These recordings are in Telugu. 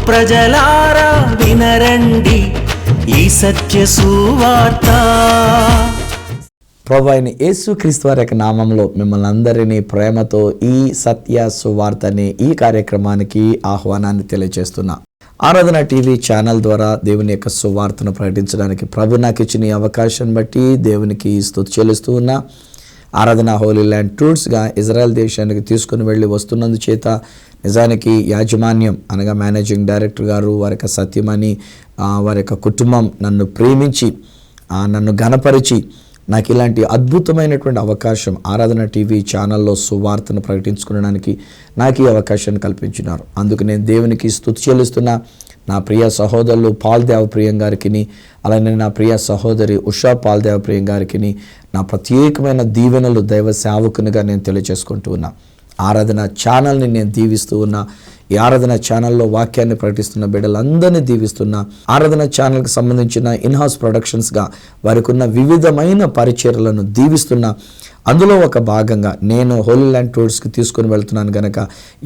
ప్రజలారా వినరండి ఈ సత్య సువార్త. ప్రభు అయిన యేసుక్రీస్తు వారి యొక్క నామంలో మిమ్మల్ని అందరినీ ప్రేమతో ఈ సత్య సువార్త అనే ఈ కార్యక్రమానికి ఆహ్వానాన్ని తెలియజేస్తున్నా. ఆరాధన టీవీ ఛానల్ ద్వారా దేవుని యొక్క సువార్తను ప్రకటించడానికి ప్రభు నాకు ఇచ్చిన ఈ అవకాశం బట్టి దేవునికి స్తుతి చెల్లిస్తూ ఉన్నా. ఆరాధన హోలీ ల్యాండ్ టూర్స్గా ఇజ్రాయెల్ దేశానికి తీసుకుని వెళ్ళి వస్తున్నందు చేత నిజానికి యాజమాన్యం అనగా మేనేజింగ్ డైరెక్టర్ గారు, వారి యొక్క సత్యమని, వారి యొక్క కుటుంబం నన్ను ప్రేమించి నన్ను ఘనపరిచి నాకు ఇలాంటి అద్భుతమైనటువంటి అవకాశం ఆరాధన టీవీ ఛానల్లో సువార్తను ప్రకటించుకోవడానికి నాకు ఈ అవకాశాన్ని కల్పించినారు. అందుకు నేను దేవునికి స్తుతి చెల్లిస్తున్నా. నా ప్రియ సహోదరులు పాల్ దేవప్రియం గారికి, అలానే నా ప్రియ సహోదరి ఉషా పాల్ దేవప్రియం గారికి నా ప్రత్యేకమైన దీవెనలు దైవ సేవకునిగా నేను తెలియజేసుకుంటూ ఉన్నా. ఆరాధన ఛానల్ని నేను దీవిస్తూ ఉన్నా. ఈ ఆరాధన ఛానల్లో వాక్యాన్ని ప్రకటిస్తున్న బిడ్డలందరినీ దీవిస్తున్నా. ఆరాధన ఛానల్కి సంబంధించిన ఇన్హౌస్ ప్రొడక్షన్స్గా వారికి ఉన్న వివిధమైన పరిచర్యలను దీవిస్తున్నా. అందులో ఒక భాగంగా నేను హోలీ ల్యాండ్ టూర్స్కి తీసుకుని వెళ్తున్నాను కనుక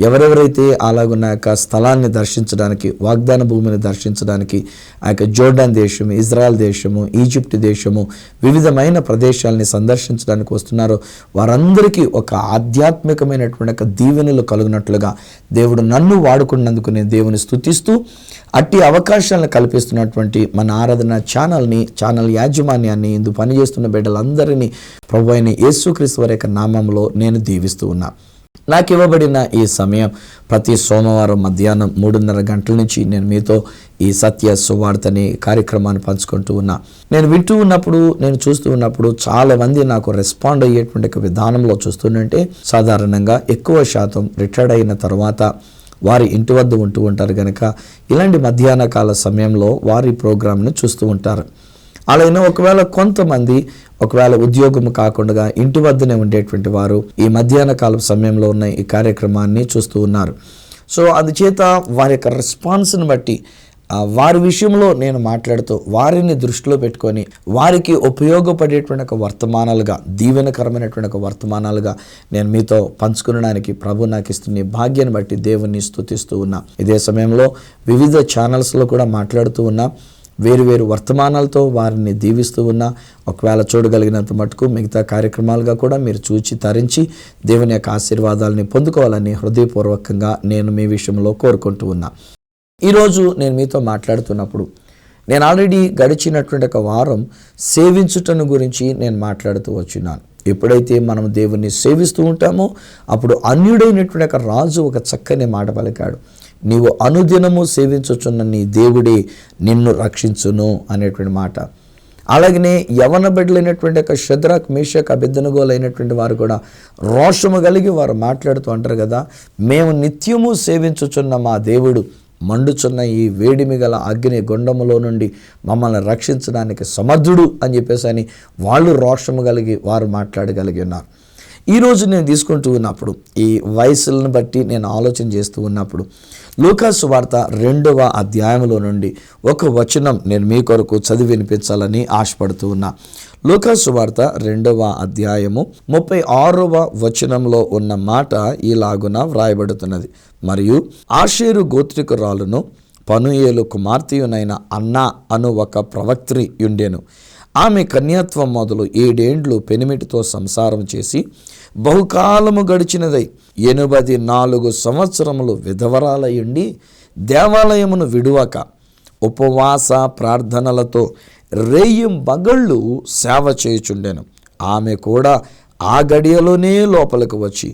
ఎవరెవరైతే అలాగున్న యొక్క స్థలాన్ని దర్శించడానికి, వాగ్దాన భూమిని దర్శించడానికి ఆ యొక్క జోర్డాన్ దేశము, ఇజ్రాయెల్ దేశము, ఈజిప్ట్ దేశము, వివిధమైన ప్రదేశాలని సందర్శించడానికి వస్తున్నారో వారందరికీ ఒక ఆధ్యాత్మికమైనటువంటి ఒక దీవెనలు కలుగునట్లుగా దేవుడు నన్ను వాడుకున్నందుకు నేను దేవుని స్తుతిస్తూ అట్టి అవకాశాలను కల్పిస్తున్నటువంటి మన ఆరాధన ఛానల్ యాజమాన్యాన్ని, ఇందు పనిచేస్తున్న బిడ్డలందరినీ ప్రభు అయిన యేసుక్రీస్తు వారి యొక్క నామంలో నేను దీవిస్తూ ఉన్నా. నాకు ఇవ్వబడిన ఈ సమయం ప్రతి సోమవారం మధ్యాహ్నం 3:30 గంటల నుంచి నేను మీతో ఈ సత్య సువార్త అనే కార్యక్రమాన్ని పంచుకుంటూ ఉన్నా. నేను వింటూ ఉన్నప్పుడు, నేను చూస్తూ ఉన్నప్పుడు చాలా మంది నాకు రెస్పాండ్ అయ్యేటువంటి విధానంలో చూస్తుంటే సాధారణంగా ఎక్కువ శాతం రిటైర్డ్ అయిన తర్వాత వారి ఇంటి వద్ద ఉంటూ ఉంటారు కనుక ఇలాంటి మధ్యాహ్న కాల సమయంలో వారి ప్రోగ్రాంను చూస్తూ ఉంటారు. అలాగే ఒకవేళ ఉద్యోగం కాకుండా ఇంటి వద్దనే ఉండేటువంటి వారు ఈ మధ్యాహ్న కాల సమయంలో ఉన్న ఈ కార్యక్రమాన్ని చూస్తూ ఉన్నారు. సో అందుచేత వారి యొక్క రెస్పాన్స్ని బట్టి వారి విషయంలో నేను మాట్లాడుతూ వారిని దృష్టిలో పెట్టుకొని వారికి ఉపయోగపడేటువంటి ఒక వర్తమానాలుగా, దీవెనకరమైనటువంటి ఒక వర్తమానాలుగా నేను మీతో పంచుకునడానికి ప్రభు నాకు ఇస్తున్న భాగ్యాన్ని బట్టి దేవుని స్తుతిస్తూ ఉన్నా. ఇదే సమయంలో వివిధ ఛానల్స్లో కూడా మాట్లాడుతూ ఉన్నా. వేరు వర్తమానాలతో వారిని దీవిస్తూ ఉన్నా. ఒకవేళ చూడగలిగినంత మటుకు మిగతా కార్యక్రమాలుగా కూడా మీరు చూచి తరించి దేవుని యొక్క ఆశీర్వాదాలని పొందుకోవాలని హృదయపూర్వకంగా నేను మీ విషయంలో కోరుకుంటూ ఉన్నా. ఈరోజు నేను మీతో మాట్లాడుతున్నప్పుడు నేను ఆల్రెడీ గడిచినటువంటి ఒక వారం సేవించుటను గురించి నేను మాట్లాడుతూ వచ్చినాను. ఎప్పుడైతే మనం దేవుణ్ణి సేవిస్తూ ఉంటామో అప్పుడు అన్యుడైనటువంటి ఒక రాజు ఒక చక్కని మాట పలికాడు, నీవు అనుదినము సేవించుచున్న నీ దేవుడే నిన్ను రక్షించును అనేటువంటి మాట. అలాగనే యవన బిడ్డలైనటువంటి ఒక షద్రక్, మేషక్, అబేద్నెగోలు అయినటువంటి వారు కూడా రోషము కలిగి వారు మాట్లాడుతూ అంటారు కదా, మేము నిత్యము సేవించుచున్న మా దేవుడు మండుచున్న ఈ వేడిమి గల అగ్ని గుండములో నుండి మమ్మల్ని రక్షించడానికి సమర్థుడు అని చెప్పేసి వాళ్ళు రోషము కలిగి వారు మాట్లాడగలిగి ఉన్నారు. ఈరోజు నేను తీసుకుంటూ ఉన్నప్పుడు ఈ వయసులను బట్టి నేను ఆలోచన చేస్తూ ఉన్నప్పుడు లూకా సువార్త 2వ అధ్యాయంలో నుండి ఒక వచనం నేను మీ కొరకు చదివి వినిపించాలని ఆశపడుతూ ఉన్నా. లూకా సువార్త 2వ అధ్యాయము 36వ వచనంలో ఉన్న మాట ఇలాగున వ్రాయబడుతున్నది. మరియు ఆషేరు గోత్రికురాలును పనుయేలు కుమార్తెయునైన అన్నా అను ఒక ప్రవక్త్రి ఉండెను. ఆమె కన్యాత్వం మొదలు 7 ఏండ్లు పెనిమిటితో సంసారం చేసి బహుకాలము గడిచినదై 84 సంవత్సరములు విధవరాలయుండి దేవాలయమును విడువక ఉపవాస ప్రార్థనలతో రేయిం బగళ్ళు సేవ చేయుచుండెను. ఆమె కూడా ఆ గడియలోనే లోపలికి వచ్చి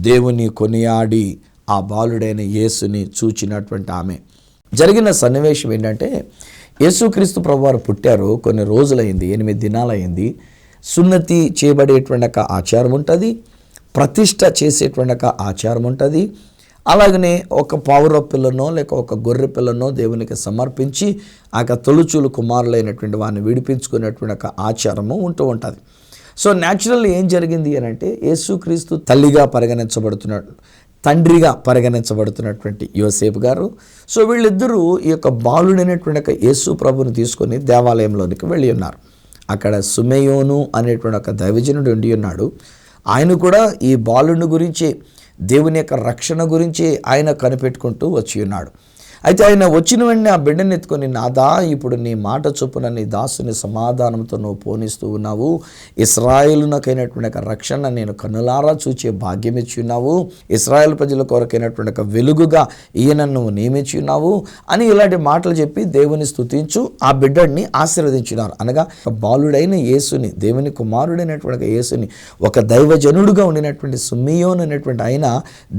దేవుని కొనియాడి ఆ బాలుడైన యేసుని చూచినటువంటి ఆమె. జరిగిన సన్నివేశం ఏంటంటే, యేసుక్రీస్తు ప్రభువారు పుట్టారు, కొన్ని రోజులైంది, 8 దినాలైంది. సున్నతి చేయబడేటువంటి ఒక ఆచారం ఉంటుంది, ప్రతిష్ట చేసేటువంటి ఒక ఆచారం ఉంటుంది. అలాగనే ఒక పావుర పిల్లనో లేక ఒక గొర్రె పిల్లనో దేవునికి సమర్పించి ఆ తొలుచూలు కుమారులైనటువంటి వారిని విడిపించుకునేటువంటి ఒక ఆచారము ఉంటూ ఉంటుంది. సో న్యాచురల్ ఏం జరిగింది అని అంటే, యేసుక్రీస్తు తల్లిగా పరిగణించబడుతున్నాడు, తండ్రిగా పరిగణించబడుతున్నటువంటి యోసేపు గారు. సో వీళ్ళిద్దరూ ఈ యొక్క బాలుడైనటువంటి యేసు ప్రభుని తీసుకొని దేవాలయంలోనికి వెళ్ళి ఉన్నారు. అక్కడ సుమేయోను అనేటువంటి ఒక దైవజనుడు ఉండి ఉన్నాడు. ఆయన కూడా ఈ బాలుని గురించి, దేవుని యొక్క రక్షణ గురించి ఆయన కనిపెట్టుకుంటూ వచ్చి ఉన్నాడు. అయితే ఆయన వచ్చిన వెంటనే ఆ బిడ్డని ఎత్తుకొని, నాదా ఇప్పుడు నీ మాట చొప్పున నీ దాసుని సమాధానంతో నువ్వు పోనిస్తూ ఉన్నావు, ఇశ్రాయేలునకైనటువంటి ఒక రక్షణ నేను కన్నులారా చూచే భాగ్యం ఇచ్చి ఉన్నావు, ఇశ్రాయేల్ ప్రజల కొరకైనటువంటి ఒక వెలుగుగా ఈయనను నువ్వు నియమించి ఉన్నావు అని ఇలాంటి మాటలు చెప్పి దేవుని స్తుతించు ఆ బిడ్డని ఆశీర్వదించినారు. అనగా ఒక బాలుడైన యేసుని, దేవుని కుమారుడైనటువంటి యేసుని, ఒక దైవజనుడుగా ఉండినటువంటి సిమియోను అనేటువంటి ఆయన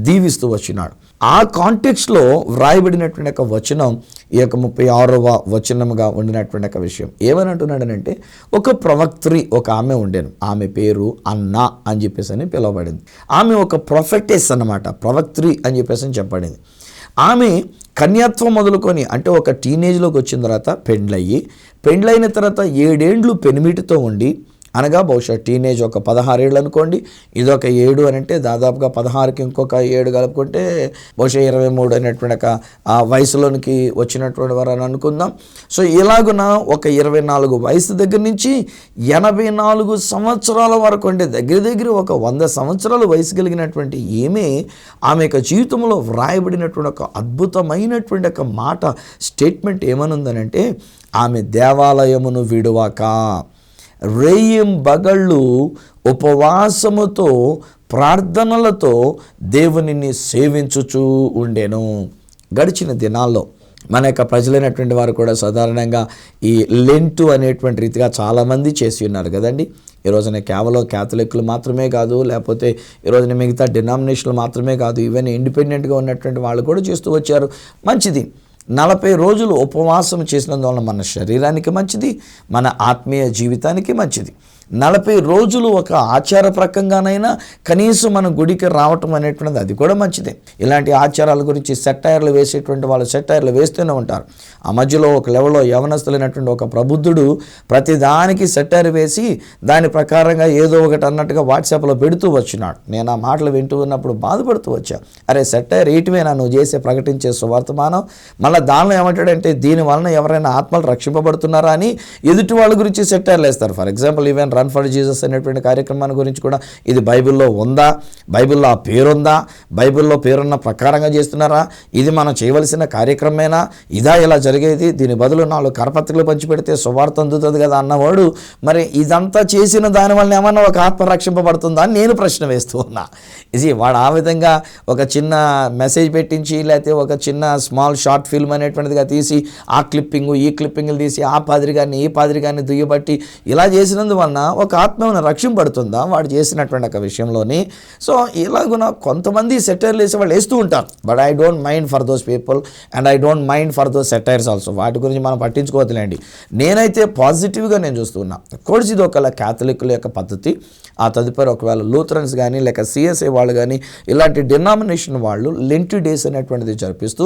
దీవిస్తూ వచ్చినాడు. ఆ కాంటెక్స్ట్లో వ్రాయబడినటువంటి ఒక వచనం ఈ యొక్క 36వ వచనముగా ఉండినటువంటి ఒక విషయం ఏమని అంటున్నాడనంటే, ఒక ప్రవక్త్రి ఒక ఆమె ఉండేను, ఆమె పేరు అన్న అని చెప్పేసి అని పిలువబడింది. ఆమె ఒక ప్రొఫెటెస్ అన్నమాట, ప్రవక్త్రి అని చెప్పేసి అని చెప్పబడింది. ఆమె కన్యాత్వం మొదలుకొని అంటే ఒక టీనేజ్లోకి వచ్చిన తర్వాత పెండ్లైన తర్వాత 7 ఏండ్లు పెనిమిటితో ఉండి, అనగా బహుశా టీనేజ్ ఒక 16 ఏళ్ళు అనుకోండి, ఇదొక 7 అని అంటే దాదాపుగా 16కి ఇంకొక 7 కలుపుకుంటే బహుశా 23 అనేటువంటి ఒక ఆ వయసులోనికి వచ్చినటువంటి వారు అని అనుకుందాం. సో ఇలాగున ఒక 24 వయసు దగ్గర నుంచి 84 సంవత్సరాల వరకు అంటే దగ్గర ఒక 100 సంవత్సరాల వయసు కలిగినటువంటి ఆమె యొక్క జీవితంలో వ్రాయబడినటువంటి ఒక అద్భుతమైనటువంటి ఒక మాట స్టేట్మెంట్ ఏమనుందనంటే, ఆమె దేవాలయమును విడువాక రేయిం బగళ్ళు ఉపవాసముతో ప్రార్థనలతో దేవునిని సేవించుచూ ఉండెను. గడిచిన దినాల్లో మన యొక్క ప్రజలైనటువంటి వారు కూడా సాధారణంగా ఈ లెంటు అనేటువంటి రీతిగా చాలామంది చేసి ఉన్నారు కదండి. ఈ రోజున కేవలం క్యాథలిక్లు మాత్రమే కాదు, లేకపోతే ఈ రోజున మిగతా డినామినేషన్లు మాత్రమే కాదు, ఈవెన్ ఇండిపెండెంట్గా ఉన్నటువంటి వాళ్ళు కూడా చేస్తూ వచ్చారు. మంచిది. 40 రోజులు ఉపవాసం చేసినందువలన మన శరీరానికి మంచిది, మన ఆత్మీయ జీవితానికి మంచిది. 40 రోజులు ఒక ఆచార ప్రకంగానైనా కనీసం మన గుడికి రావటం అనేటువంటిది అది కూడా మంచిదే. ఇలాంటి ఆచారాల గురించి సెటైర్లు వేసేటువంటి వాళ్ళు సెటైర్లు వేస్తూనే ఉంటారు. ఆ మధ్యలో ఒక లెవెల్లో యవనస్తులైనటువంటి ఒక ప్రబుద్ధుడు ప్రతిదానికి సెటైర్ వేసి దాని ప్రకారంగా ఏదో ఒకటి అన్నట్టుగా వాట్సాప్లో పెడుతూ వచ్చినాడు. నేను ఆ మాటలు వింటూ ఉన్నప్పుడు బాధపడుతూ వచ్చాను. అరే సెటైర్ ఏటివేనా నువ్వు చేసే ప్రకటించే సువార్తమానం? మళ్ళీ దానిలో ఏమంటాడంటే, దీని వలన ఎవరైనా ఆత్మలు రక్షింపబడుతున్నారా అని ఎదుటి వాళ్ళ గురించి సెటైర్లు వేస్తారు. For example even run for Jesus అనేటువంటి కార్యక్రమాన్ని గురించి కూడా ఇది బైబిల్లో ఉందా, బైబిల్లో ఆ పేరుందా, బైబిల్లో పేరున్న ప్రకారంగా చేస్తున్నారా, ఇది మనం చేయవలసిన కార్యక్రమేనా, ఇదా ఇలా జరిగేది, దీని బదులు 4 కరపత్రికలు పంచిపెడితే సువార్త అందుతుంది కదా అన్నవాడు మరి ఇదంతా చేసిన దానివల్ల ఏమన్నా ఒక ఆత్మ రక్షింపబడుతుందా అని నేను ప్రశ్న వేస్తూ ఉన్నా. ఇది వాడు ఆ విధంగా ఒక చిన్న మెసేజ్ పెట్టించి లేకపోతే ఒక చిన్న స్మాల్ షార్ట్ ఫిల్మ్ అనేటువంటిదిగా తీసి ఆ క్లిప్పింగు ఈ క్లిప్పింగ్లు తీసి ఆ పాదిరిగాన్ని ఈ పాదిరిగాన్ని దుయ్యబట్టి ఇలా చేసినందువలన ఒక ఆత్మను రక్షింపబడుతుందా వాడు చేసినటువంటి ఒక విషయంలోని? సో ఇలాగున కొంతమంది సెటైర్లు వేసే వాళ్ళు వేస్తూ ఉంటారు. But I don't mind for those people and I don't mind for those satires also. వాటి గురించి మనం పట్టించుకోవద్దులేండి. నేనైతే పాజిటివ్గా నేను చూస్తున్నా. కోర్స్ ఇది ఒకవేళ క్యాథలిక్ల యొక్క పద్ధతి, ఆ తదుపరి ఒకవేళ లూథరన్స్ కానీ లేక సిఎస్ఐ వాళ్ళు కానీ ఇలాంటి డినామినేషన్ వాళ్ళు లెంట్ డేస్ అనేటువంటిది జరిపిస్తూ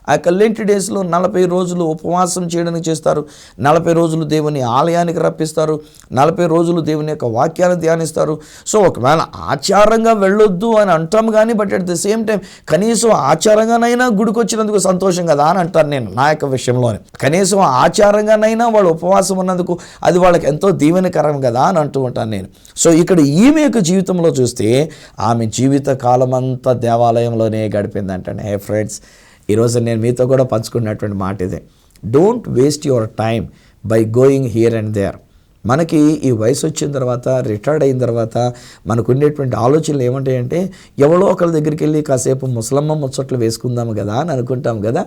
ఆ యొక్క లెంట్ డేస్లో 40 రోజులు ఉపవాసం చేయడానికి చేస్తారు, 40 రోజులు దేవుని ఆలయానికి రప్పిస్తారు, 40 రోజులు దేవుని యొక్క వాక్యాన్ని ధ్యానిస్తారు. సో ఒకవేళ ఆచారంగా వెళ్ళొద్దు అని అంటాం కానీ but at the same time కనీసం ఆచారంగానైనా గుడికి వచ్చినందుకు సంతోషం కదా అని అంటాను నేను నా యొక్క విషయంలోనే. కనీసం ఆచారంగానైనా వాళ్ళు ఉపవాసం ఉన్నందుకు అది వాళ్ళకి ఎంతో దీవెనకరం కదా అని అంటూ ఉంటాను నేను. సో ఇక్కడ ఈమె యొక్క జీవితంలో చూస్తే ఆమె జీవిత కాలం అంతా దేవాలయంలోనే గడిపిందంటే. హే ఫ్రెండ్స్, ఈరోజు నేను మీతో కూడా పంచుకున్నటువంటి మాట ఇదే, don't waste your time by going here and there. మనకి ఈ వయసు వచ్చిన తర్వాత రిటైర్డ్ అయిన తర్వాత మనకు ఉండేటువంటి ఆలోచనలు ఏమంటాయంటే, ఎవరో ఒకరి దగ్గరికి వెళ్ళి కాసేపు ముసలమ్మ ముచ్చట్లు వేసుకుందాము కదా అని అనుకుంటాం కదా,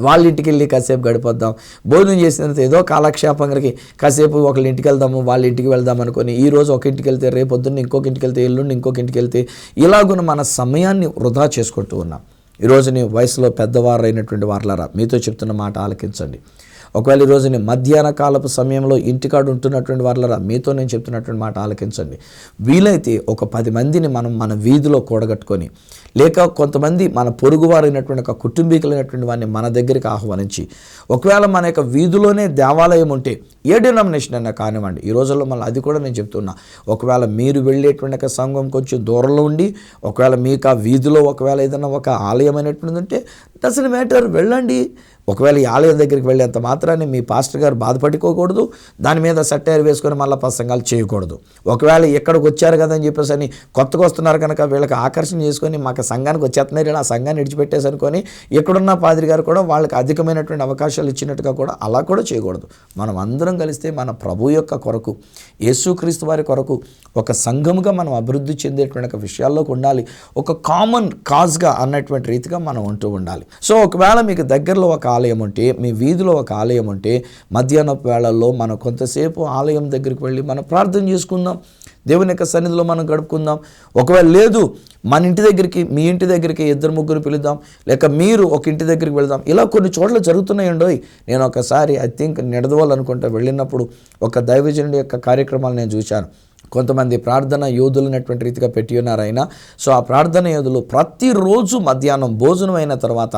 వాళ్ళ ఇంటికి వెళ్ళి కాసేపు గడిపోద్దాం, భోజనం చేసిన తర్వాత ఏదో కాలక్షేపంగా కాసేపు ఒకళ్ళ ఇంటికి వెళ్దాము వాళ్ళ ఇంటికి వెళ్దాం అనుకొని ఈ రోజు ఒక ఇంటికి వెళ్తే రేపు పొద్దున్న ఇంకొక ఇంటికి వెళ్తే ఎల్లుండి ఇంకొక ఇంటికి వెళ్తే ఇలాగున మన సమయాన్ని వృధా చేసుకుంటూ ఉన్నాం. ఈరోజు నీ వయసులో పెద్దవారు అయినటువంటి వారులారా మీతో చెప్తున్న మాట ఆలకించండి. ఒకవేళ ఈరోజు నేను మధ్యాహ్న కాలపు సమయంలో ఇంటికాడు ఉంటున్నటువంటి వాళ్ళరా మీతో నేను చెప్తున్నటువంటి మాట ఆలకించండి. వీలైతే ఒక 10 మందిని మనం మన వీధిలో కూడగట్టుకొని లేక కొంతమంది మన పొరుగువారైనటువంటి ఒక కుటుంబీకులైనటువంటి వారిని మన దగ్గరికి ఆహ్వానించి, ఒకవేళ మన యొక్క వీధిలోనే దేవాలయం ఉంటే ఏ డినామినేషన్ అయినా కానివ్వండి, ఈ రోజుల్లో మళ్ళీ అది కూడా నేను చెప్తున్నా, ఒకవేళ మీరు వెళ్ళేటువంటి ఒక సంఘం కొంచెం దూరంలో ఉండి ఒకవేళ మీకు ఆ వీధిలో ఒకవేళ ఏదైనా ఒక ఆలయం అనేటువంటిది ఉంటే డజంట్ మ్యాటర్, వెళ్ళండి. ఒకవేళ ఈ ఆలయం దగ్గరికి వెళ్ళేంత మాత్రాన్ని మీ పాస్టర్ గారు బాధపడుకోకూడదు, దాని మీద సెటైర్ వేసుకొని మళ్ళీ ప్రసంగాలు చేయకూడదు. ఒకవేళ ఎక్కడికి వచ్చారు కదా అని చెప్పేసి అని కొత్తగా వస్తున్నారు కనుక వీళ్ళకి ఆకర్షణ చేసుకొని మాకు సంఘానికి వచ్చేస్తున్నారు, ఇలా ఆ సంఘాన్ని విడిచిపెట్టేసి అనుకొని ఇక్కడున్న పాదిరి గారు కూడా వాళ్ళకి అధికమైనటువంటి అవకాశాలు ఇచ్చినట్టుగా కూడా అలా కూడా చేయకూడదు. మనం అందరం కలిస్తే మన ప్రభు యొక్క కొరకు, యేసుక్రీస్తు వారి కొరకు ఒక సంఘముగా మనం అభివృద్ధి చెందేటువంటి ఒక విషయాల్లోకి ఉండాలి. ఒక కామన్ కాజ్గా అన్నటువంటి రీతిగా మనం ఉంటూ ఉండాలి. సో ఒకవేళ మీకు దగ్గరలో ఒక ఆలయం ఉంటే, మీ వీధిలో ఒక ఆలయం ఉంటే, మధ్యాహ్నపు వేళల్లో మనం కొంతసేపు ఆలయం దగ్గరికి వెళ్ళి మనం ప్రార్థన చేసుకుందాం, దేవుని యొక్క సన్నిధిలో మనం గడుపుకుందాం. ఒకవేళ లేదు, మన ఇంటి దగ్గరికి, మీ ఇంటి దగ్గరికి 2-3 పిలుద్దాం, లేక మీరు ఒక ఇంటి దగ్గరికి వెళదాం. ఇలా కొన్ని చోట్ల జరుగుతున్నాయండో. నేను ఒకసారి నిడదవోలు వెళ్ళినప్పుడు ఒక దైవజనుడి యొక్క కార్యక్రమాలు నేను చూశాను. కొంతమంది ప్రార్థన యోధులు అనేటువంటి రీతిగా పెట్టి ఉన్నారు ఆయన. సో ఆ ప్రార్థన యోధులు ప్రతిరోజు మధ్యాహ్నం భోజనం అయిన తర్వాత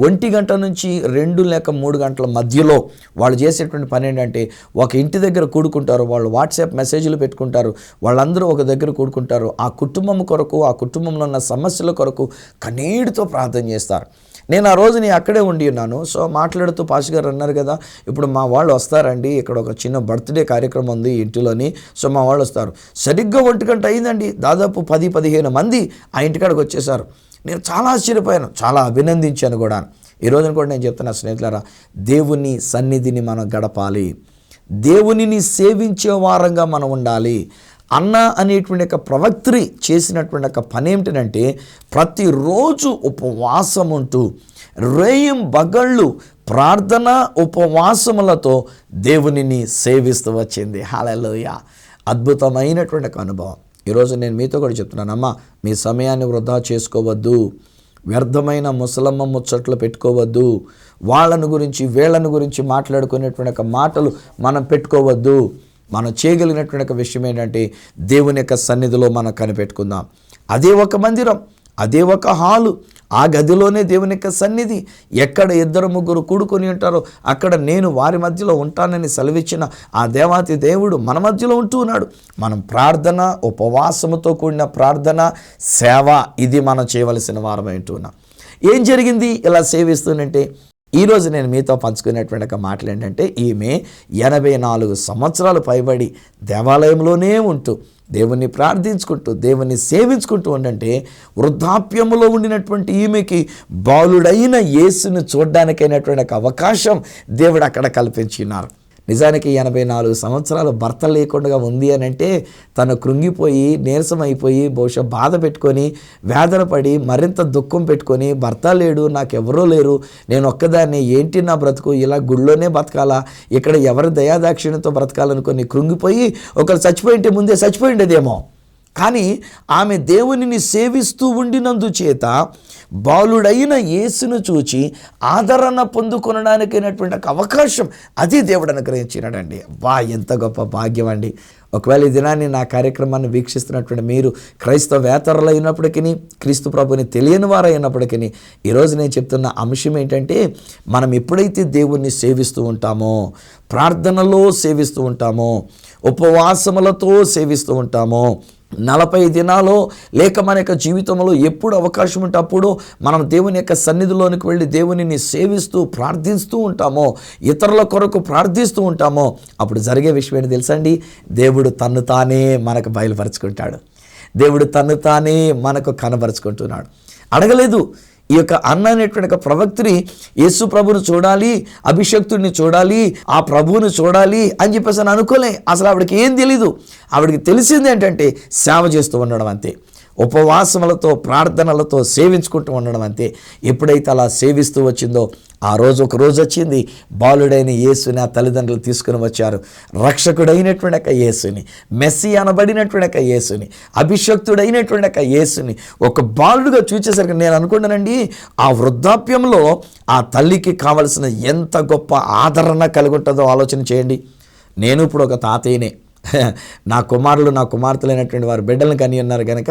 1 గంట నుంచి 2 లేక 3 గంటల మధ్యలో వాళ్ళు చేసేటువంటి పని ఏంటంటే, ఒక ఇంటి దగ్గర కూడుకుంటారు, వాళ్ళు వాట్సాప్ మెసేజ్లు పెట్టుకుంటారు, వాళ్ళందరూ ఒక దగ్గర కూడుకుంటారు. ఆ కుటుంబం కొరకు, ఆ కుటుంబంలో ఉన్న సమస్యల కొరకు కన్నీటితో ప్రార్థన చేస్తారు. నేను ఆ రోజు అక్కడే ఉండి ఉన్నాను. సో మాట్లాడుతూ పాస్ గారు అన్నారు కదా, ఇప్పుడు మా వాళ్ళు వస్తారండి, ఇక్కడ ఒక చిన్న బర్త్డే కార్యక్రమం ఉంది ఇంటిలోని, సో మా వాళ్ళు వస్తారు. సరిగ్గా 1 గంట అయిందండి, దాదాపు 10-15 మంది ఆ ఇంటికాడికి వచ్చేసారు. నేను చాలా ఆశ్చర్యపోయాను, చాలా అభినందించాను కూడా. ఈ రోజున కూడా నేను చెప్తున్నా స్నేహితులారా, దేవుని సన్నిధిని మనం గడపాలి, దేవునిని సేవించే వారంగా మనం ఉండాలి. అన్న అనేటువంటి ఒక ప్రవక్త్రి చేసినటువంటి ఒక పని ఏమిటంటే, ప్రతిరోజు ఉపవాసం ఉంటూ రేయం బగళ్ళు ప్రార్థన ఉపవాసములతో దేవునిని సేవిస్తూ వచ్చింది. హల్లెలూయా! అద్భుతమైనటువంటి ఒక అనుభవం. ఈరోజు నేను మీతో కూడా చెప్తున్నానమ్మా, మీ సమయాన్ని వృధా చేసుకోవద్దు, వ్యర్థమైన ముసలమ్మ ముచ్చట్లు పెట్టుకోవద్దు, వాళ్ళను గురించి వీళ్ళను గురించి మాట్లాడుకునేటువంటి ఒక మాటలు మనం పెట్టుకోవద్దు. మనం చేయగలిగినటువంటి ఒక విషయం ఏంటంటే, దేవుని యొక్క సన్నిధిలో మనం కనిపెట్టుకుందాం. అదే ఒక మందిరం, అదే ఒక హాలు, ఆ గదిలోనే దేవుని యొక్క సన్నిధి. ఎక్కడ 2-3 కూడుకొని ఉంటారో అక్కడ నేను వారి మధ్యలో ఉంటానని సెలవిచ్చిన ఆ దేవాతి దేవుడు మన మధ్యలో ఉంటూ ఉన్నాడు. మనం ప్రార్థన, ఉపవాసముతో కూడిన ప్రార్థన, సేవ, ఇది మనం చేయవలసిన వారమై ఉంటున్నాం. ఏం జరిగింది ఇలా సేవిస్తుందంటే, ఈరోజు నేను మీతో పంచుకునేటువంటి ఒక మాటలు ఏంటంటే, ఈమె 84 సంవత్సరాలు పైబడి దేవాలయంలోనే ఉంటూ దేవుణ్ణి ప్రార్థించుకుంటూ దేవుణ్ణి సేవించుకుంటూ ఉండంటే, వృద్ధాప్యములో ఉండినటువంటి ఈమెకి బాలుడైన యేసును చూడడానికైనటువంటి ఒక అవకాశం దేవుడు అక్కడ కల్పించినారు. నిజానికి 84 సంవత్సరాలు భర్త లేకుండా ఉంది అని అంటే, తను కృంగిపోయి నీరసమైపోయి బహుశా బాధ పెట్టుకొని వేదన పడి మరింత దుఃఖం పెట్టుకొని, భర్త లేడు, నాకెవరూ లేరు, నేను ఒక్కదాన్ని, ఏంటి నా బ్రతుకు, ఇలా గుళ్ళోనే బతకాలా, ఇక్కడ ఎవరి దయాదాక్షిణ్యంతో బ్రతకాలనుకొని కృంగిపోయి ఒకరు చచ్చిపోయింటే ముందే చచ్చిపోయిండేదేమో. కానీ ఆమె దేవునిని సేవిస్తూ ఉండినందుచేత బాలుడైన యేసును చూచి ఆదరణ పొందుకొనడానికైనటువంటి ఒక అవకాశం అది దేవుడు అనుగ్రహించినాడండి. ఎంత గొప్ప భాగ్యం అండి. ఒకవేళ ఈ దినాన్ని నా కార్యక్రమాన్ని వీక్షిస్తున్నటువంటి మీరు క్రైస్తవేతరులు అయినప్పటికీ, క్రీస్తు ప్రభుని తెలియని వారు అయినప్పటికీ, ఈరోజు నేను చెప్తున్న అంశం ఏంటంటే, మనం ఎప్పుడైతే దేవుణ్ణి సేవిస్తూ ఉంటామో, ప్రార్థనలో సేవిస్తూ ఉంటామో, ఉపవాసములతో సేవిస్తూ ఉంటామో, 40 దినాలు లేక మన యొక్క జీవితంలో ఎప్పుడు అవకాశం ఉంటే అప్పుడు మనం దేవుని యొక్క సన్నిధిలోనికి వెళ్ళి దేవునిని సేవిస్తూ ప్రార్థిస్తూ ఉంటామో, ఇతరుల కొరకు ప్రార్థిస్తూ ఉంటామో, అప్పుడు జరిగే విషయం ఏంటి తెలుసండి? దేవుడు తన్ను తానే మనకు బయలుపరుచుకుంటాడు. దేవుడు తన్ను తానే మనకు కనబరుచుకుంటున్నాడు. అడగలేదు. ఈ యొక్క అన్న అనేటువంటి ఒక ప్రవక్త్రి యేసు ప్రభువును చూడాలి, అభిషక్తుడిని చూడాలి, ఆ ప్రభువును చూడాలి అని చెప్పేసి అని అనుకోలే. అసలు ఆవిడకి ఏం తెలీదు. ఆవిడకి తెలిసింది ఏంటంటే సేవ చేస్తూ ఉండడం అంతే, ఉపవాసములతో ప్రార్థనలతో సేవించుకుంటూ ఉండడం అంతే. ఎప్పుడైతే అలా సేవిస్తూ వచ్చిందో, ఆ రోజు ఒక రోజు వచ్చింది, బాలుడైన యేసుని ఆ తల్లిదండ్రులు తీసుకుని వచ్చారు. రక్షకుడైనటువంటి ఒక యేసుని, మెస్సీ అనబడినటువంటి ఒక యేసుని, అభిషక్తుడైనటువంటి ఒక యేసుని ఒక బాలుడుగా చూసేసరికి నేను అనుకుంటానండి, ఆ వృద్ధాప్యంలో ఆ తల్లికి కావలసిన ఎంత గొప్ప ఆదరణ కలిగి ఉంటుందో ఆలోచన చేయండి. నేను ఇప్పుడు ఒక తాతయ్యనే, నా కుమారులు నా కుమార్తెలైనటువంటి వారు బిడ్డలను కని ఉన్నారు కనుక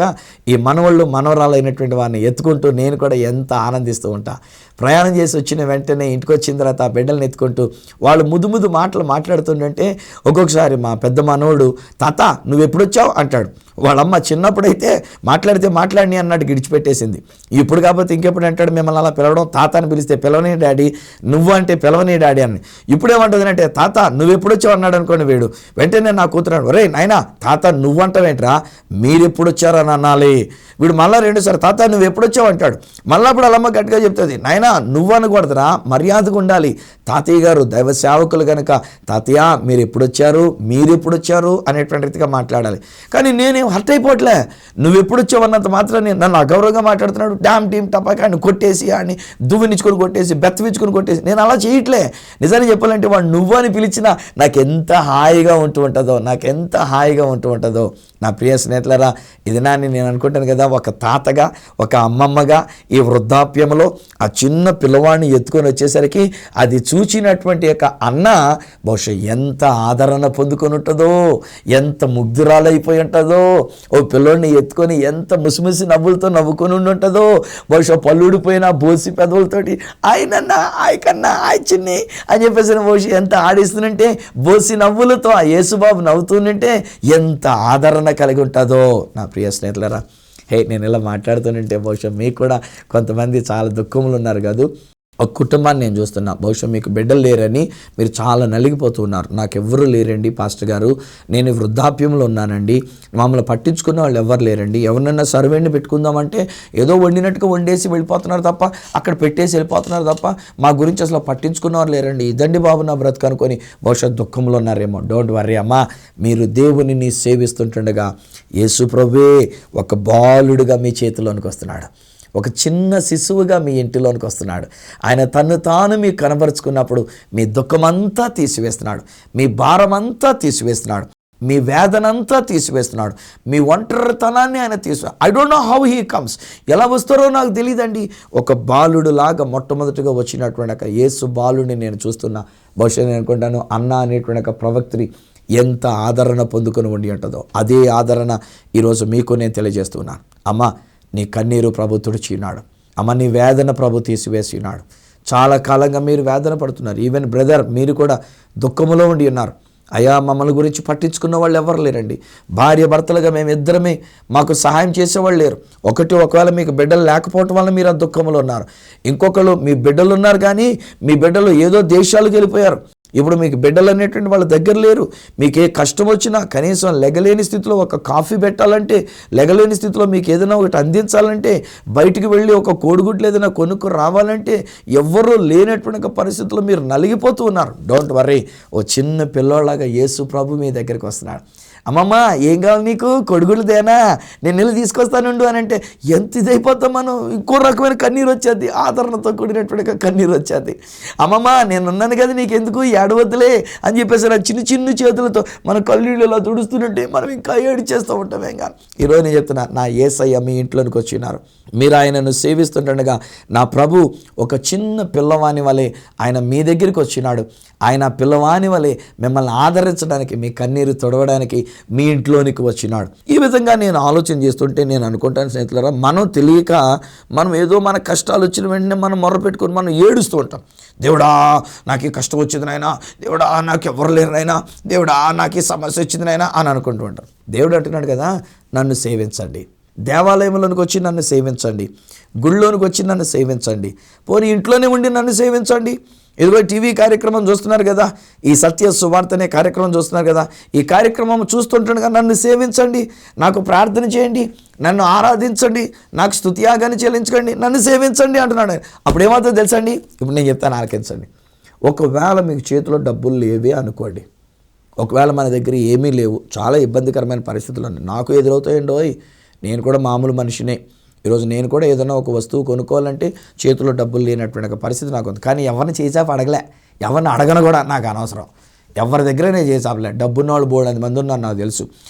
ఈ మనవళ్ళు మనవరాలైనటువంటి వారిని ఎత్తుకుంటూ నేను కూడా ఎంత ఆనందిస్తూ ఉంటా. ప్రయాణం చేసి వచ్చిన వెంటనే ఇంటికి వచ్చిన తర్వాత ఆ బిడ్డలను ఎత్తుకుంటూ వాళ్ళు ముద్దు మాటలు మాట్లాడుతుంటే ఒక్కొక్కసారి మా పెద్ద మనవడు, తాత నువ్వు ఎప్పుడు వచ్చావు అంటాడు. వాళ్ళమ్మ చిన్నప్పుడైతే మాట్లాడితే మాట్లాడిని అన్నట్టు గిడిచిపెట్టేసింది. ఇప్పుడు కాకపోతే ఇంకెప్పుడు అంటాడు మిమ్మల్ని అలా పిలవడం, తాత అని పిలిస్తే పిలవని డాడీ, నువ్వు అంటే పిలవని డాడీ అని. ఇప్పుడేమంటుంది అంటే తాత నువ్వు ఎప్పుడు వచ్చావు అన్నాడు అనుకోండి వీడు, వెంటనే నా కూతురాడు ఒరే నాయనా తాత నువ్వంటావేంట్రా, మీరెప్పుడు వచ్చారని అనాలి. వీడు మళ్ళీ 2 సార్లు తాత నువ్వు ఎప్పుడు వచ్చావు అంటాడు. మళ్ళీ అప్పుడు వాళ్ళమ్మ గట్టిగా చెప్తుంది నాయనా నువ్వు అనకూడదురా, మర్యాదగా ఉండాలి. తాతయ్య గారు దైవ సేవకులు కనుక తాతయ్య మీరు ఎప్పుడు వచ్చారు అనేటువంటి రీతిగా మాట్లాడాలి. కానీ నేనేం హర్ట్ అయిపోవట్లే, నువ్వు ఎప్పుడు వచ్చావు అన్నంత మాత్రాన్ని నన్ను అగౌరవంగా మాట్లాడుతున్నాడు. డ్యామ్ టీమ్ టపాకాన్ని కొట్టేసి అని దువ్వునిచ్చుకొని కొట్టేసి బెత్తవిచ్చుకొని కొట్టేసి నేను అలా చేయట్లే. నిజాన్ని చెప్పాలంటే వాడు నువ్వు అని పిలిచినా నాకు ఎంత హాయిగా ఉంటూ ఉంటుందో నా ప్రియ స్నేహితులారా. ఇది నాని నేను అనుకుంటాను కదా, ఒక తాతగా ఒక అమ్మమ్మగా ఈ వృద్ధాప్యంలో ఆ చిన్న పిల్లవాడిని ఎత్తుకొని వచ్చేసరికి అది చూచినటువంటి యొక్క అన్న బహుశా ఎంత ఆదరణ పొందుకొని ఉంటుందో, ఎంత ముగ్ధురాలైపోయి ఉంటుందో, ఓ పిల్లోడిని ఎత్తుకొని ఎంత ముసిముసి నవ్వులతో నవ్వుకొని ఉంటుందో, బహుశా పళ్ళుడిపోయిన బోసి పెదవులతోటి ఆయనన్నా ఆయకన్నా ఆయ చిన్ని అని చెప్పేసి బహుశా ఎంత ఆడిస్తుంటే బోసి నవ్వులతో ఆ యేసుబాబు నవ్వుతుంటే ఎంత ఆదరణ కలిగి ఉంటుందో నా ప్రియ స్నేహితులారా. నేను ఇలా మాట్లాడుతుంటే బహుశా మీకు కూడా కొంతమంది చాలా దుఃఖములు ఉన్నారు కాదు. ఒక కుటుంబాన్ని నేను చూస్తున్నా, బహుశా మీకు బిడ్డలు లేరని మీరు చాలా నలిగిపోతూ ఉన్నారు. నాకు ఎవ్వరూ లేరండి పాస్టర్ గారు, నేను వృద్ధాప్యంలో ఉన్నానండి, మమ్మల్ని పట్టించుకున్న వాళ్ళు ఎవరు లేరండి, ఎవరినైనా సర్వేండి పెట్టుకుందామంటే ఏదో వండినట్టుగా వండేసి వెళ్ళిపోతున్నారు తప్ప, అక్కడ పెట్టేసి వెళ్ళిపోతున్నారు తప్ప మా గురించి అసలు పట్టించుకున్నవారు లేరండి, ఇదండి బాబు నా బ్రతుకు అనుకొని బహుశా దుఃఖంలో ఉన్నారేమో. డోంట్ వర్రీ అమ్మా, మీరు దేవునిని సేవిస్తుంటుండగా యేసు ప్రభువే ఒక బాలుడుగా మీ చేతిలోనికి వస్తున్నాడు, ఒక చిన్న శిశువుగా మీ ఇంటిలోనికి వస్తున్నాడు. ఆయన తన్ను తాను మీకు కనబరుచుకున్నప్పుడు మీ దుఃఖమంతా తీసివేస్తున్నాడు, మీ భారమంతా తీసివేస్తున్నాడు, మీ వేదనంతా తీసివేస్తున్నాడు, మీ ఒంటరితనాన్ని ఆయన I don't know how he comes, ఎలా వస్తారో నాకు తెలియదండి. ఒక బాలుడు లాగా మొట్టమొదటిగా వచ్చినటువంటి ఒక యేసు బాలుడిని నేను చూస్తున్నా. బహుశా నేను అనుకుంటాను అన్న అనేటువంటి ఒక ప్రవక్తిని ఎంత ఆదరణ పొందుకొని ఉండి ఉంటుందో అదే ఆదరణ ఈరోజు మీకు నేను తెలియజేస్తున్నాను. అమ్మ నీ కన్నీరు ప్రభు తుడిచినాడు, అమ్మ నీ వేదన ప్రభు తీసివేసినాడు. చాలా కాలంగా మీరు వేదన పడుతున్నారు. ఈవెన్ బ్రదర్ మీరు కూడా దుఃఖములో ఉండి ఉన్నారు. అయ్యా మమ్మల్ని గురించి పట్టించుకున్న వాళ్ళు ఎవరు లేరండి, భార్య భర్తలుగా మేము ఇద్దరమే, మాకు సహాయం చేసేవాళ్ళు లేరు. ఒకవేళ మీకు బిడ్డలు లేకపోవటం వల్ల మీరు ఆ దుఃఖంలో ఉన్నారు. ఇంకొకరు మీ బిడ్డలు ఉన్నారు కానీ మీ బిడ్డలు ఏదో దేశాలకు వెళ్ళిపోయారు. ఇప్పుడు మీకు బిడ్డలు అనేటువంటి వాళ్ళ దగ్గర లేరు. మీకు ఏ కష్టం వచ్చినా కనీసం లెగలేని స్థితిలో ఒక కాఫీ పెట్టాలంటే, లెగలేని స్థితిలో మీకు ఏదైనా ఒకటి అందించాలంటే, బయటికి వెళ్ళి ఒక కోడిగుడ్లు ఏదైనా కొనుక్కు రావాలంటే ఎవ్వరూ లేనటువంటి పరిస్థితుల్లో మీరు నలిగిపోతూ ఉన్నారు. డోంట్ వర్రీ, ఓ చిన్న పిల్లోళ్ళలాగా యేసు ప్రభు మీ దగ్గరికి వస్తున్నాడు. అమ్మమ్మ ఏం కావాలి నీకు, కొడుగులదేనా, నేను వెళ్ళి తీసుకొస్తానుండు అని అంటే ఎంత ఇదైపోతాం మనం. ఇంకో రకమైన కన్నీరు వచ్చేది, ఆదరణతో కూడినటువంటి కన్నీరు వచ్చేది. అమ్మమ్మ నేను ఉన్నాను కదా నీకెందుకు ఏడవద్దులే అని చెప్పేసి నా చిన్న చిన్న చేతులతో మన కన్నీళ్ళు ఇలా తుడుస్తుంటే మనం ఇంకా ఏడిచేస్తూ ఉంటాం. ఇంకా ఈరోజు నేను చెప్తున్నా, నా యేసయ్య మీ ఇంట్లోనికి వచ్చినారు, మీరు ఆయనను సేవిస్తుండగా నా ప్రభు ఒక చిన్న పిల్లవాని వలె ఆయన మీ దగ్గరికి వచ్చినాడు. ఆయన పిల్లవాని వలె మిమ్మల్ని ఆదరించడానికి, మీ కన్నీరు తొడవడానికి మీ ఇంట్లోనికి వచ్చినాడు. ఈ విధంగా నేను ఆలోచన చేస్తుంటే నేను అనుకుంటాను స్నేహితులారా, మనం తెలియక మనం ఏదో మన కష్టాలు వచ్చిన వెంటనే మనం మొర్రపెట్టుకొని మనం ఏడుస్తూ ఉంటాం. దేవుడా నాకు ఈ కష్టం వచ్చింది నాయనా, దేవుడా నాకు ఎవరు లేరు నాయనా, దేవుడా నాకు ఈ సమస్య వచ్చింది నాయనా అని అనుకుంటూ ఉంటాం. దేవుడు అంటున్నాడు కదా, నన్ను సేవించండి, దేవాలయంలోనికి వచ్చి నన్ను సేవించండి, గుళ్ళోనికి వచ్చి నన్ను సేవించండి, పోనీ ఇంట్లోనే ఉండి నన్ను సేవించండి. ఇదిగో టీవీ కార్యక్రమం చూస్తున్నారు కదా, ఈ సత్య సువార్త అనే కార్యక్రమం చూస్తున్నారు కదా, ఈ కార్యక్రమం చూస్తుండగా నన్ను సేవించండి, నాకు ప్రార్థన చేయండి, నన్ను ఆరాధించండి, నాకు స్తుతియాగాన్ని చెల్లించండి, నన్ను సేవించండి అంటున్నాడు. అప్పుడు ఏమవుతుందో తెలుసండి, ఇప్పుడు నేను చెప్తాను ఆలకించండి. ఒకవేళ మీకు చేతిలో డబ్బులు లేవే అనుకోండి, ఒకవేళ మన దగ్గర ఏమీ లేవు, చాలా ఇబ్బందికరమైన పరిస్థితులు ఉన్నాయి. నాకు ఎదురవుతాయండో, నేను కూడా మామూలు మనిషినే. ఈరోజు నేను కూడా ఏదైనా ఒక వస్తువు కొనుక్కోవాలంటే చేతిలో డబ్బులు లేనటువంటి ఒక పరిస్థితి నాకు ఉంది. కానీ ఎవరిని చేసాపు అడగలే, ఎవరిని అడగను కూడా, నాకు అనవసరం. ఎవరి దగ్గర నేను చేసాపలే. డబ్బున్న వాళ్ళు బోల్డ్ మంది ఉన్నారు నాకు తెలుసు.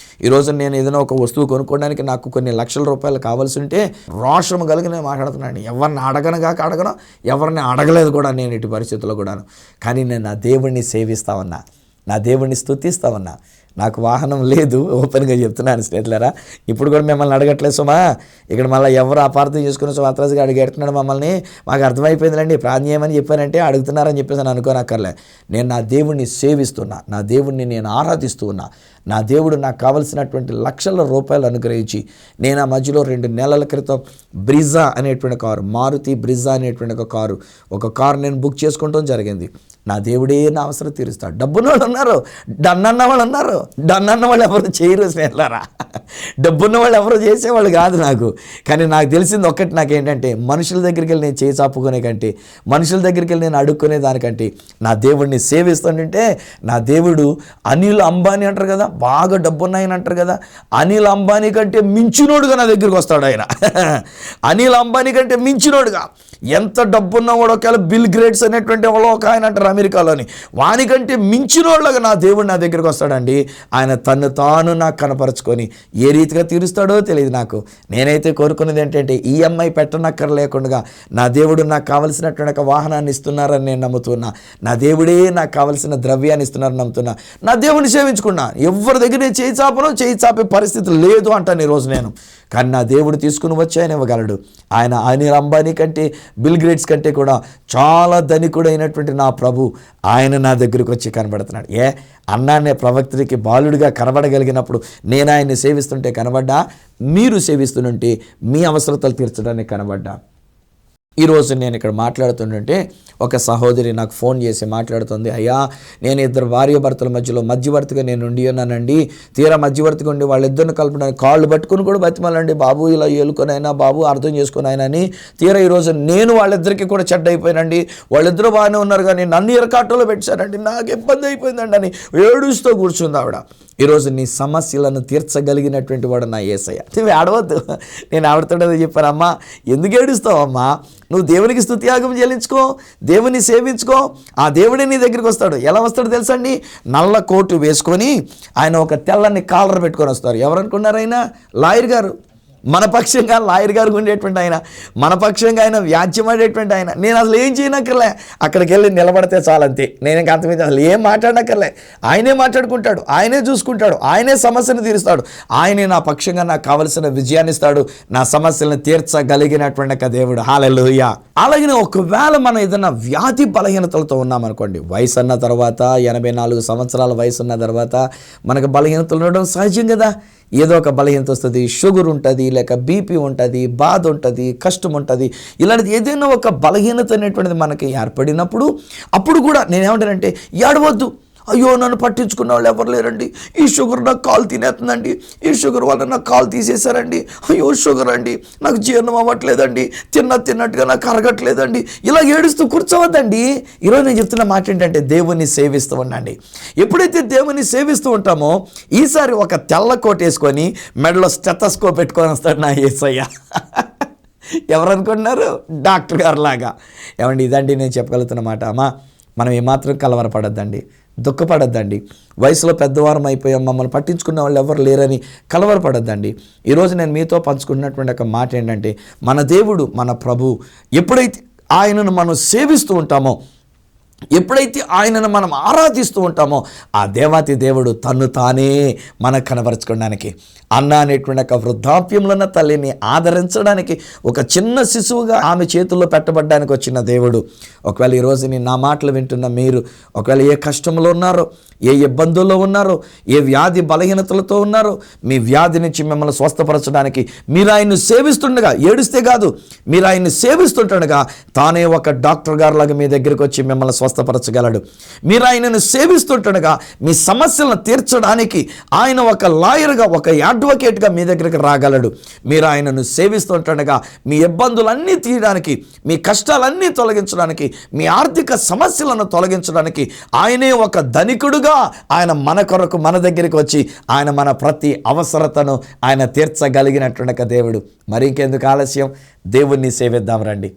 ఈరోజు నేను ఏదైనా ఒక వస్తువు కొనుక్కోవడానికి నాకు కొన్ని లక్షల రూపాయలు కావాల్సి ఉంటే రోషం కలిగి నేను మాట్లాడుతున్నాను. ఎవరిని అడగను, ఎవరిని అడగలేదు కూడా నేను ఇటు పరిస్థితుల్లో కూడాను. కానీ నేను నా దేవుణ్ణి సేవిస్తా ఉన్నా, నా దేవుణ్ణి స్తుతిస్తా ఉన్నా, నాకు వాహనం లేదు, ఓపెన్గా చెప్తున్నాను స్నేహితులారా. ఇప్పుడు కూడా మిమ్మల్ని అడగట్లేదు సుమా, ఇక్కడ మళ్ళీ ఎవరు అపార్థం చేసుకుని సుమాత్రాజుగా అడిగెడుతున్నాడు మమ్మల్ని, మాకు అర్థమైపోయిందిలేండి ప్రార్థన చేయమని చెప్పారంటే అడుగుతున్నారని చెప్పేసి అని అనుకోనక్కర్లే. నేను నా దేవుడిని సేవిస్తున్నా, నా దేవుడిని నేను ఆరాధిస్తూ ఉన్నా. నా దేవుడు నాకు కావలసినటువంటి లక్షల రూపాయలు అనుగ్రహించి, నేను ఆ మధ్యలో 2 నెలల క్రితం బ్రిజా అనేటువంటి కారు, మారుతి బ్రిజా అనేటువంటి ఒక కారు నేను బుక్ చేసుకుంటాం జరిగింది. నా దేవుడే నా అవసరం తీరుస్తాడు. డబ్బున్న వాళ్ళు ఉన్నారు, డన్నన్న వాళ్ళు ఉన్నారు. డన్నన్న వాళ్ళు ఎవరు చేయరు స్నేహితులారా, డబ్బున్న వాళ్ళు ఎవరు చేసేవాళ్ళు కాదు నాకు. కానీ నాకు తెలిసింది ఒక్కటి, నాకేంటంటే మనుషుల దగ్గరికి వెళ్ళి నేను చేయి చాపుకునే కంటే, మనుషుల దగ్గరికి వెళ్ళి నేను అడుక్కునే దానికంటే నా దేవుడిని సేవిస్తుంటే, నా దేవుడు అనిల్ అంబానీ అంటారు కదా, బాగా డబ్బున్నాయని అంటారు కదా, అనిల్ అంబానీ కంటే మించినోడుగా నా దగ్గరికి వస్తాడు ఆయన. అనిల్ అంబానీ కంటే మించినోడుగా, ఎంత డబ్బున్నా కూడా ఒకవేళ బిల్ గ్రేట్స్ అనేటువంటి వాళ్ళు ఒక ఆయన అంటారు అమెరికాలోని, వానికంటే మించినోళ్ళగా నా దేవుడు నా దగ్గరికి వస్తాడండి. ఆయన తను తాను నాకు కనపరుచుకొని ఏ రీతిగా తీరుస్తాడో తెలియదు నాకు. నేనైతే కోరుకునేది ఏంటంటే ఈఎంఐ పెట్టనక్కర్లేకుండా నా దేవుడు నాకు కావలసినటువంటి ఒక వాహనాన్ని ఇస్తున్నారని నేను నమ్ముతున్నా. నా దేవుడే నాకు కావలసిన ద్రవ్యాన్ని ఇస్తున్నారని నమ్ముతున్నా. నా దేవుడిని సేవించుకున్నా. ఎవరి దగ్గర నేను చేయి చాపే పరిస్థితి లేదు అంటాను ఈరోజు నేను. కానీ నా దేవుడు తీసుకుని వచ్చి ఆయన ఇవ్వగలడు. ఆయన అనిల్ అంబానీ కంటే, బిల్ గ్రేట్స్ కంటే కూడా చాలా ధనికుడైనటువంటి నా ప్రభు ఆయన నా దగ్గరికి వచ్చి కనబడుతున్నాడు. అన్నానే ప్రవక్తకి బాలుడిగా కనబడగలిగినప్పుడు నేను ఆయన్ని సేవిస్తుంటే కనబడ్డా, మీరు సేవిస్తుంటే మీ అవసరతలు తీర్చడానికి కనబడ్డా. ఈరోజు నేను ఇక్కడ మాట్లాడుతుంటే ఒక సహోదరి నాకు ఫోన్ చేసి మాట్లాడుతుంది, అయ్యా నేను 2 భార్యాభర్తల మధ్యలో మధ్యవర్తిగా నేను ఉండి ఉన్నానండి. తీరా మధ్యవర్తిగా ఉండి వాళ్ళిద్దరిని కలపడానికి కాళ్ళు పట్టుకుని కూడా బతిమాలండి, బాబు ఇలా ఏలుకొని అయినా, బాబు అర్థం చేసుకుని అయినా అని. తీరా ఈరోజు నేను వాళ్ళిద్దరికీ కూడా చెడ్డ అయిపోయినండి. వాళ్ళిద్దరూ బాగానే ఉన్నారు కానీ నన్ను ఎరకాటలో పెట్టారండి, నాకు ఇబ్బంది అయిపోయిందండి అని ఏడుస్తూ కూర్చుంది ఆవిడ. ఈరోజు నీ సమస్యలను తీర్చగలిగినటువంటి వాడు నా యేసయ్య. నువ్వు ఏడవద్దు. నేను ఆవిడతో చెప్పాను, అమ్మా ఎందుకు ఏడుస్తావమ్మా, నువ్వు దేవునికి స్తుతియాగం చెల్లించుకో, దేవుని సేవించుకో, ఆ దేవుడే నీ దగ్గరికి వస్తాడు. ఎలా వస్తాడు తెలుసండి, నల్ల కోటు వేసుకొని ఆయన ఒక తెల్లని కాలర్ పెట్టుకొని వస్తారు. ఎవరనుకున్నారు ఆయన? లాయర్ గారు. మన పక్షంగా లాయర్ గారు ఉండేటువంటి ఆయన, మన పక్షంగా ఆయన వ్యాజ్యమాడేటువంటి ఆయన. నేను అసలు ఏం చేయనక్కర్లే, అక్కడికి వెళ్ళి నిలబడితే చాలంతే. నేను ఇంకా అంతమించి అసలు ఏం మాట్లాడనక్కర్లే. ఆయనే మాట్లాడుకుంటాడు, ఆయనే చూసుకుంటాడు, ఆయనే సమస్యను తీరుస్తాడు. ఆయనే నా పక్షంగా నాకు కావలసిన విజయాన్ని ఇస్తాడు, నా సమస్యలను తీర్చగలిగినటువంటి దేవుడు. హల్లెలూయా. అలాగే ఒకవేళ మనం ఏదైనా వ్యాధి బలహీనతలతో ఉన్నామనుకోండి, వయసు అన్న తర్వాత 84 సంవత్సరాల వయసు ఉన్న తర్వాత మనకు బలహీనతలు ఉండడం సహజం కదా. ఏదో ఒక బలహీనత వస్తుంది, షుగర్ ఉంటుంది, లేక బీపీ ఉంటుంది, బాధ ఉంటుంది, కష్టం ఉంటుంది. ఇలాంటిది ఏదైనా ఒక బలహీనత అనేటువంటిది మనకి ఏర్పడినప్పుడు అప్పుడు కూడా నేనేమంటానంటే ఏడవద్దు, అయ్యో నన్ను పట్టించుకున్న వాళ్ళు ఎవరు లేరండి, ఈ షుగర్ నాకు కాలు తినేస్తుందండి, ఈ షుగర్ వల్ల నాకు కాలు తీసేశారండి, అయ్యో షుగర్ అండి, నాకు జీర్ణం అవ్వట్లేదండి, తిన్నట్టుగా నాకు అరగట్లేదండి, ఇలా ఏడుస్తూ కూర్చోవద్దండి. ఈరోజు నేను చెప్తున్న మాట ఏంటంటే దేవుణ్ణి సేవిస్తూ ఉండండి. ఎప్పుడైతే దేవుణ్ణి సేవిస్తూ ఉంటామో ఈసారి ఒక తెల్ల కోట్ వేసుకొని మెడలో స్టెతస్కోప్ పెట్టుకొని వస్తాడు నా యేసయ్య. ఎవరనుకుంటున్నారు? డాక్టర్ గారు లాగా. ఏమండి ఇదండి నేను చెప్పగలుగుతున్న మాట. అమ్మా మనం ఏమాత్రం కలవరపడద్దండి, దుఃఖపడద్దండి. వయసులో పెద్దవారం అయిపోయాం, మమ్మల్ని పట్టించుకున్న వాళ్ళు ఎవరు లేరని కలవరపడద్దండి. ఈరోజు నేను మీతో పంచుకున్నటువంటి ఒక మాట ఏంటంటే, మన దేవుడు, మన ప్రభు ఎప్పుడైతే ఆయనను మనం సేవిస్తూ ఉంటామో, ఎప్పుడైతే ఆయనను మనం ఆరాధిస్తూ ఉంటామో, ఆ దేవాతి దేవుడు తన్ను తానే మనకు కనబరచుకోవడానికి, అన్న అనేటువంటి ఒక వృద్ధాప్యంలో ఉన్న తల్లిని ఆదరించడానికి ఒక చిన్న శిశువుగా ఆమె చేతుల్లో పెట్టబడ్డానికి వచ్చిన దేవుడు. ఒకవేళ ఈరోజు నా మాటలు వింటున్న మీరు ఒకవేళ ఏ కష్టంలో ఉన్నారో, ఏ ఇబ్బందుల్లో ఉన్నారో, ఏ వ్యాధి బలహీనతలతో ఉన్నారో, మీ వ్యాధి నుంచి మిమ్మల్ని స్వస్థపరచడానికి మీరు ఆయన్ని సేవిస్తుండగా, ఏడుస్తే కాదు, మీరు ఆయన్ని సేవిస్తుండగా తానే ఒక డాక్టర్ గారు లాగా మీ దగ్గరికి వచ్చి మిమ్మల్ని స్వస్థపరచగలడు. మీరు ఆయనను సేవిస్తుండగా మీ సమస్యలను తీర్చడానికి ఆయన ఒక లాయర్గా, ఒక అడ్వకేట్గా మీ దగ్గరికి రాగలడు. మీరు ఆయనను సేవిస్తుండగా మీ ఇబ్బందులన్నీ తీయడానికి, మీ కష్టాలన్నీ తొలగించడానికి, మీ ఆర్థిక సమస్యలను తొలగించడానికి ఆయనే ఒక ధనికుడుగా ఆయన మన కొరకు మన దగ్గరికి వచ్చి ఆయన మన ప్రతి అవసరతను ఆయన తీర్చగలిగినటువంటి దేవుడు. మరి ఇంకెందుకు ఆలస్యం, దేవుణ్ణి సేవిద్దాం రండి.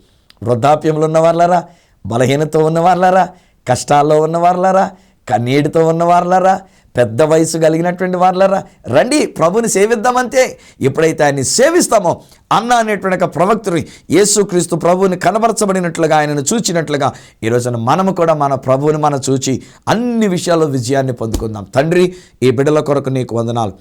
వృద్ధాప్యంలో ఉన్నవారులారా, బలహీనతో ఉన్నవారులారా, కష్టాల్లో ఉన్నవారులారా, కన్నీటితో ఉన్నవారులారా, పెద్ద వయసు కలిగినటువంటి వాళ్ళరా రండి ప్రభుని సేవిద్దామంతే. ఎప్పుడైతే ఆయన్ని సేవిస్తామో అన్న అనేటువంటి ఒక ప్రవక్తని యేసుక్రీస్తు ప్రభువుని కనబరచబడినట్లుగా ఆయనను చూచినట్లుగా ఈ రోజున మనము కూడా మన ప్రభువుని మనం చూచి అన్ని విషయాల్లో విజయాన్ని పొందుకుందాం. తండ్రి, ఈ బిడ్డల కొరకు నీకు వందనాలు,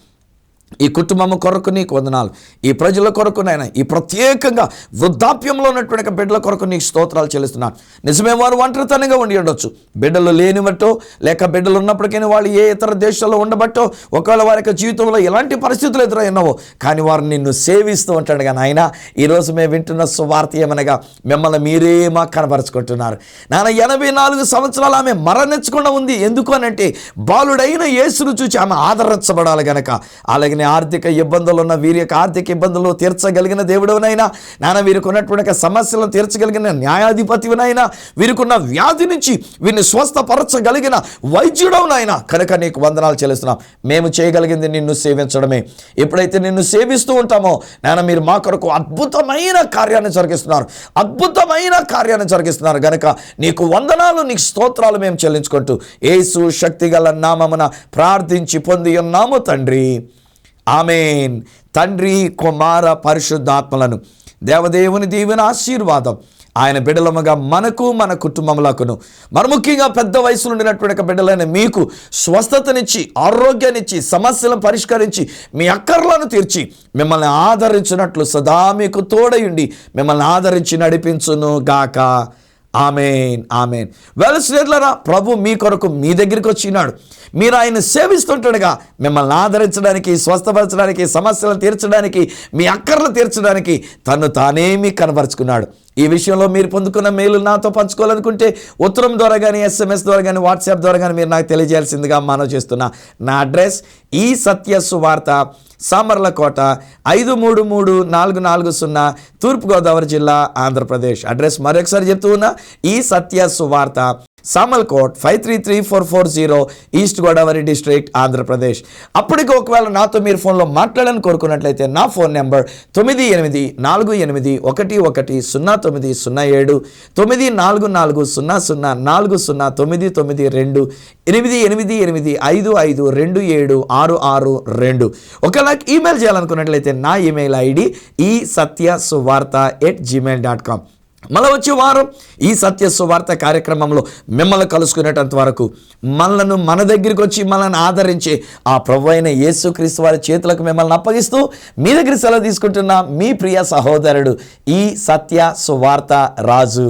ఈ కుటుంబం కొరకు నీకు వందనాలు, ఈ ప్రజల కొరకు నాయన, ఈ ప్రత్యేకంగా వృద్ధాప్యంలో ఉన్నటువంటి బిడ్డల కొరకు నీకు స్తోత్రాలు చెల్లిస్తున్నాను. నిజమే, వారు ఒంటరితనంగా ఉండి ఉండొచ్చు, బిడ్డలు లేని బట్టో లేక బిడ్డలు ఉన్నప్పటికీ వాళ్ళు ఏ ఇతర దేశాల్లో ఉండబట్టో ఒకవేళ వారి యొక్క జీవితంలో ఎలాంటి పరిస్థితులు ఎదురైనావో కానీ వారు నిన్ను సేవిస్తూ ఉంటాడు. కానీ ఆయన ఈరోజు మేము వింటున్న సువార్త ఏమనగా మిమ్మల్ని మీరే మాకు కనబరుచుకుంటున్నారు. నాన్న 84 సంవత్సరాలు ఆమె మరణించకుండా ఉంది. ఎందుకు అనంటే బాలుడైన యేసును చూసి ఆమె ఆదరించబడాలి గనక. అలాగే ఆర్థిక ఇబ్బందులు ఉన్న వీరి యొక్క ఆర్థిక ఇబ్బందులు తీర్చగలిగిన దేవుడవునైనా, నాన్న వీరికి ఉన్నటువంటి సమస్యలను తీర్చగలిగిన న్యాయాధిపతివినైనా, వీరికున్న వ్యాధి నుంచి వీరిని స్వస్థపరచగలిగిన వైద్యుడవునైనా కనుక నీకు వందనాలు చెల్లిస్తున్నాం. మేము చేయగలిగింది నిన్ను సేవించడమే. ఎప్పుడైతే నిన్ను సేవిస్తూ ఉంటామో నాన్న మీరు మా కొరకు అద్భుతమైన కార్యాన్ని జరిగిస్తున్నారు గనక నీకు వందనాలు, నీకు స్తోత్రాలు మేము చెల్లించుకుంటూ యేసు శక్తిగల నామమున ప్రార్థించి పొంది ఉన్నాము తండ్రి, ఆమేన్. తండ్రి, కుమార, పరిశుద్ధాత్మలను దేవదేవుని దీవెన ఆశీర్వాదం ఆయన బిడ్డలముగా మనకు మన కుటుంబములకును మరి ముఖ్యంగా పెద్ద వయసులో ఉండినటువంటి బిడ్డలైన మీకు స్వస్థతనిచ్చి, ఆరోగ్యాన్నిచ్చి, సమస్యలను పరిష్కరించి, మీ అక్కర్లను తీర్చి మిమ్మల్ని ఆదరించినట్లు సదా మీకు తోడయుండి మిమ్మల్ని ఆదరించి నడిపించును గాక. ఆమేన్, ఆమేన్. స్నేహితులారా, ప్రభు మీ కొరకు మీ దగ్గరికి వచ్చినాడు. మీరు ఆయన సేవిస్తుంటాడుగా మిమ్మల్ని ఆదరించడానికి, స్వస్థపరచడానికి, సమస్యలను తీర్చడానికి, మీ అక్కర్లు తీర్చడానికి తను తానే మీకు కనబరుచుకున్నాడు. ఈ విషయంలో మీరు పొందుకున్న మేలు నాతో పంచుకోవాలనుకుంటే ఉత్తరం ద్వారా కానీ, SMS ద్వారా కానీ, వాట్సాప్ ద్వారా కానీ మీరు నాకు తెలియజేయాల్సిందిగా మనవి చేస్తున్నా. నా అడ్రస్ ఈ సత్య సువార్త, సామర్లకోట 533440, తూర్పుగోదావరి జిల్లా, ఆంధ్రప్రదేశ్. అడ్రస్ మరొకసారి చెప్తూ ఉన్నా, ఈ సత్య సువార్త, సామర్లకోట్ 533440, ఈస్ట్ గోదావరి డిస్ట్రిక్ట్, ఆంధ్రప్రదేశ్. అప్పటికి ఒకవేళ నాతో మీరు ఫోన్లో మాట్లాడాలని కోరుకున్నట్లయితే నా ఫోన్ నెంబర్ 9848110907, 9440040992, 8888552766. ఒకవేళ నాకు ఈమెయిల్ చేయాలనుకున్నట్లయితే నా ఈమెయిల్ ID ఈ satyasuvartha@gmail.com. మళ్ళీ వచ్చే వారం ఈ సత్య సువార్త కార్యక్రమంలో మిమ్మల్ని కలుసుకునేటంత వరకు మనలను మన దగ్గరికి వచ్చి మనల్ని ఆదరించే ఆ ప్రభు అయిన యేసుక్రీస్తు వారి చేతులకు మిమ్మల్ని అప్పగిస్తూ మీ దగ్గర సెలవు తీసుకుంటున్న మీ ప్రియ సహోదరుడు ఈ సత్య సువార్త రాజు.